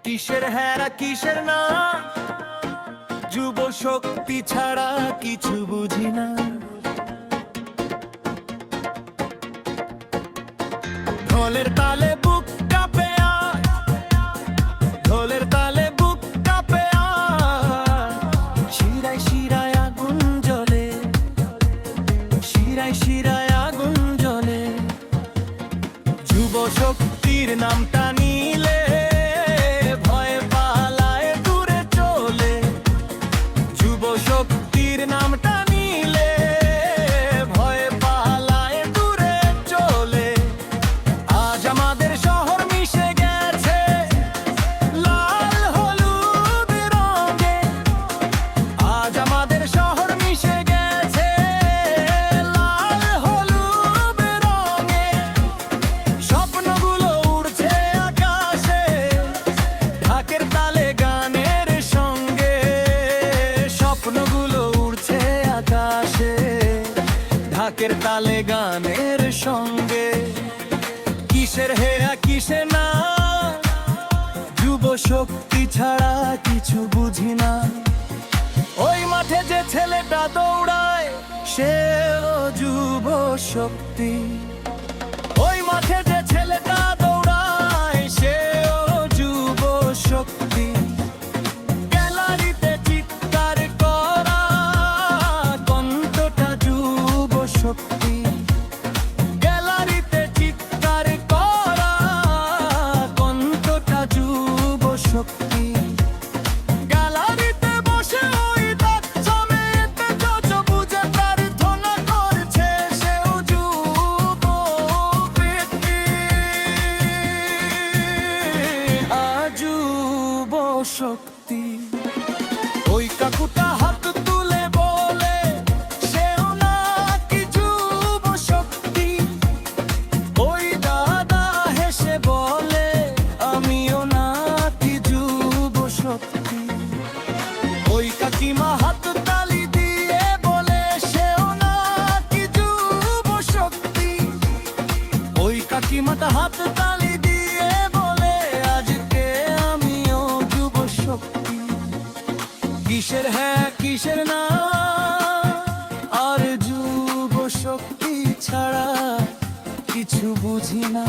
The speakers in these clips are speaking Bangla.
কিসের হ্যাঁ কিসের না, যুব শক্তি ছাড়া কিছু বুঝি না। ঢোলের তালে বুক কাঁপে আজ, ঢোলের তালে বুক কাঁপে আজ, শিরায় শিরায় আগুন জ্বলে, শিরায় শিরায় আগুন জ্বলে। যুব শক্তির নামটা নিলে ভয়ে পালায় দূরে চলে, যুব শক্তির নামটা নিলে ভয়ে পালায় দূরে চলে। আজ আমাদের শহর মিশে গেছে লাল হলুদ রঙে, আজ আমাদের শহর মিশে গেছে লাল হলুদ রঙে। স্বপ্নগুলো উড়ছে আকাশে ঢাকের তালে গানের সঙ্গে, স্বপ্নগুলো উড়ছে আকাশে ঢাকের তালে গানের সঙ্গে। কিসের হেয়া কিসের না, যুব শক্তি ছাড়া কিছু বুঝি না। ওই মাঠে যে ছেলেটা দৌড়ায় সেও যুব শক্তি, ওই মাঠে যে ছেলেটা দৌড়ায় সেও যুব শক্তি। গ্যালারিতে চিৎকার করা কণ্ঠটা যুব শক্তি, গ্যালারিতে চিৎকার করা কণ্ঠটা যুব শক্তি। গ্যালারিতে বসে ওই বাচ্চামেয়েতে বুঝে প্রার্থনা করছে সেও যুব ব্যক্তি, যুব শক্তি। ওই কাকুটা হাত তুলে বলে সেও নাকি যুব শক্তি, ওই দাদা হেসে বলে আমিও নাকি যুব শক্তি। ওই কাকিমা হাত তালি দিয়ে বলে সেও নাকি যুব শক্তি, ওই কাকিমাটা হাত তালি দিয়ে বলে আজকে আমিও যুব শক্তি। কিসের হ্যাঁ কিসের না, আর যুব শক্তি ছাড়া কিছু বুঝি না।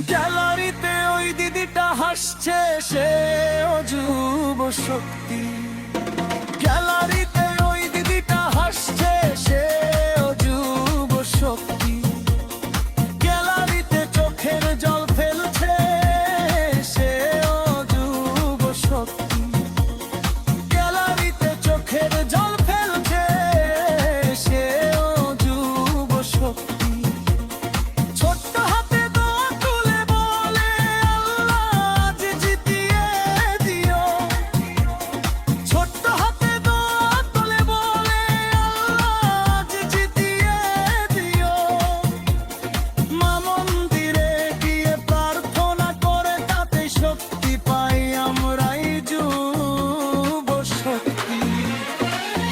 গ্যালারিতে ওই দিদিটা হাসছে সেও যুব শক্তি, গ্যালারিতে ওই দিদিটা হাসছে সেও যুব শক্তি। গ্যালারিতে চোখের জল ফেলছে সেও যুব শক্তি, গ্যালারিতে চোখের জল ফেলছে সেও যুব শক্তি। ছোট্ট হাতে দোয়া তুলে বলে আল্লাহ আজ জিতিয়ে দিও, ছোট্ট হাতে দোয়া তুলে বলে আল্লাহ আজ জিতিয়ে দিও। মা মন্দিরে গিয়ে প্রার্থনা করে তাতে শক্তি পাই আমরাই যুব শক্তি।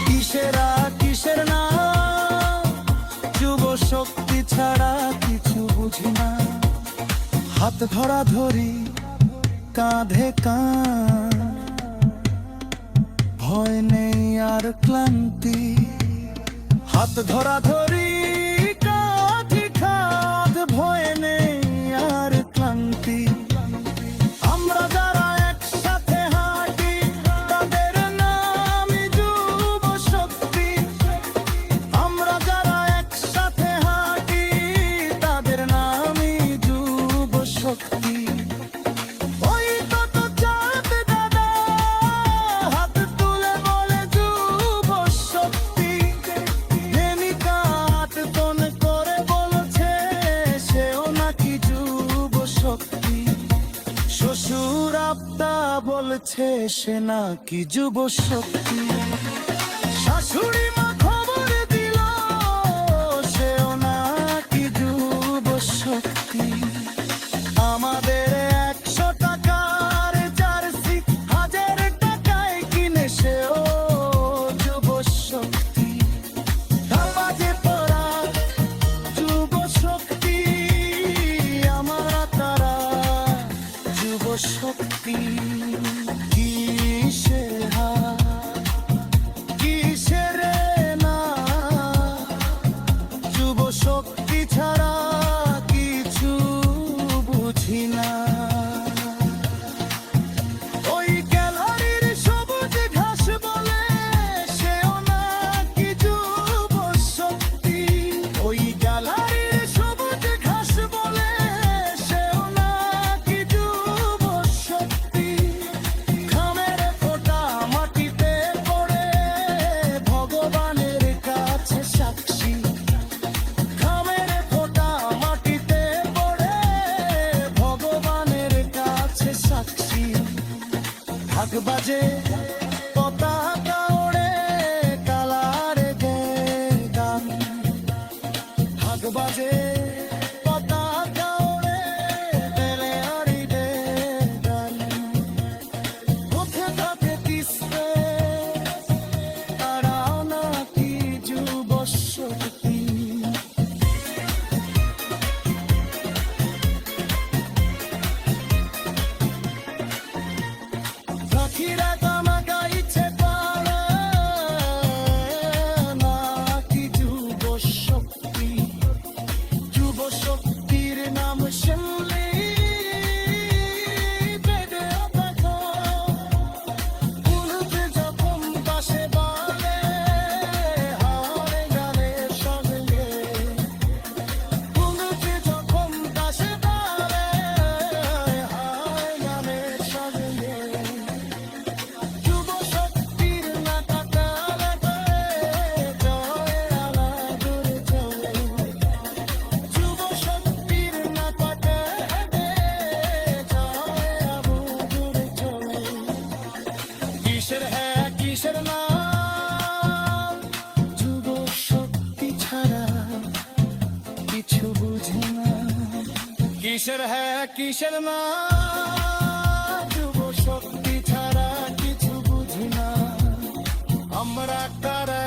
কিসেরা কিসের না, যুব শক্তি ছাড়া কিছু বুঝি না। হাত ধরা ধরি কাঁধে কাঁধ, ভয় নেই আর ক্লান্তি। হাত ধরা ধরি কাঁধে কাঁধ, ভয় নেই আর ক্লান্তি। আমরা যারা একসাথে হাঁটি তাদের নামই যুব শক্তি, আমরা যারা একসাথে হাঁটি তাদের নামই যুব শক্তি। ওই কত চাঁদ দাদা হাত তুলে বলে যুব শক্তি, প্রেমিকা হাত তোন করে বলছে সেও নাকি যুব শক্তি। শ্বশুর আব্বা বলছে সে নাকি যুব শক্তি, শাশুড়ি মা খবর দিল সেও নাকি যুব শক্তি। আমাদের 100 টাকার জার্সি 1000 টাকায় কিনে সেও যুব শক্তি। ধাবাজে পড়া যুব শক্তি, আমার তারা যুব শক্তি। ঢাক বাজে পতাকা ওড়ে কালারে গে গান ঢাক বাজে পতাকা ওড়ে বেলে আড়ি রে গান মুখে থাকে কিসে তারাও নাকি যুব শক্তি পাখিরা গামা গাইছে পারে নাকি যুব শক্তি যুব শক্তির নাম শুনলে বেদে দেখা উলুতে যখন পাশে বালে হারে গানের সঙ্গে উলুতে যখন পাশে বালে হারে গানের সঙ্গে যুব শক্তির নাটকা জয় আলা দূরে চলে যুব শক্তির নাটকা জয় আবু দূরে চলে কিসের হ্যাঁ কিসের না যুব শক্তি ছাড়া কিছু বুঝি না কিসের হ্যাঁ কিসের না যুব শক্তি ছাড়া কিছু বুঝি না আমরা কারা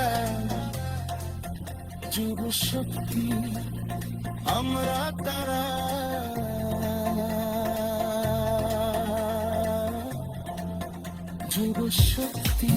যুব শক্তি আমরা কারা যুব শক্তি